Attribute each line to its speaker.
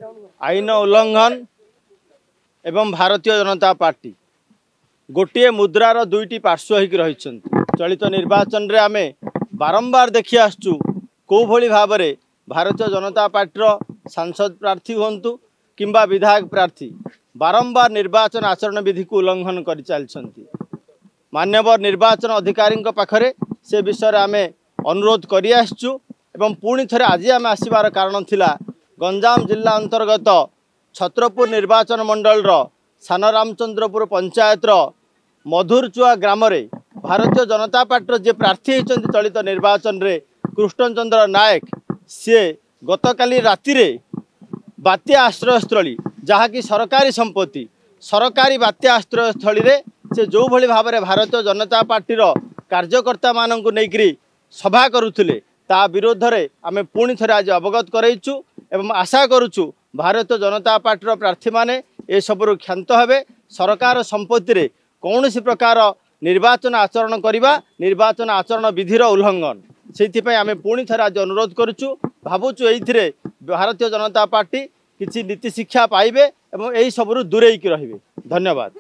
Speaker 1: आईन उल्लंघन एवं भारतीय जनता पार्टी गोटे मुद्रार दुईटी पार्श्व होकर रही चलित निर्वाचन रे आमे बारंबार देखी आसचु कौ भली भाव में भारतीय जनता पार्टी सांसद प्रार्थी हूँ किंबा विधायक प्रार्थी बारंबार निर्वाचन आचरण विधि को उल्लंघन कर चलती। मान्यवर निर्वाचन अधिकारी पाखरे से विषय आम अनुरोध करूँ एवं पुणी थे आज आम आसबार कारण थिला गंजाम जिला अंतर्गत छत्रपुर निर्वाचन मंडल सान रामचंद्रपुर पंचायतर मधुरचुआ ग्राम भारतीय जनता पार्टी जे प्रार्थी होती चलित निर्वाचन रे कृष्णचंद्र नायक सी गतकाली राति बात्या आश्रयस्थली जहाँकि सरकारी संपत्ति सरकारी बात्या आश्रयस्थली से जो भली भाव में भारतीय जनता पार्टीर कार्यकर्ता मानू नहीं सभा करुले ता विरोध में आम पुणी थे आज अवगत करैचु एवं आशा करुचु भारतीय जनता पार्टीर प्रार्थी माने ए सबरु क्षांत हेबे। सरकार संपत्ति रे कौन प्रकार निर्वाचन आचरण करवा निर्वाचन आचरण विधिर उल्लंघन से आम पुणी थे आज अनुरोध करुचु भावुचु ये भारतीय जनता पार्टी किसी नीति शिक्षा पाइबे एवं यही सबरु दूरेकी रहिबे। धन्यवाद।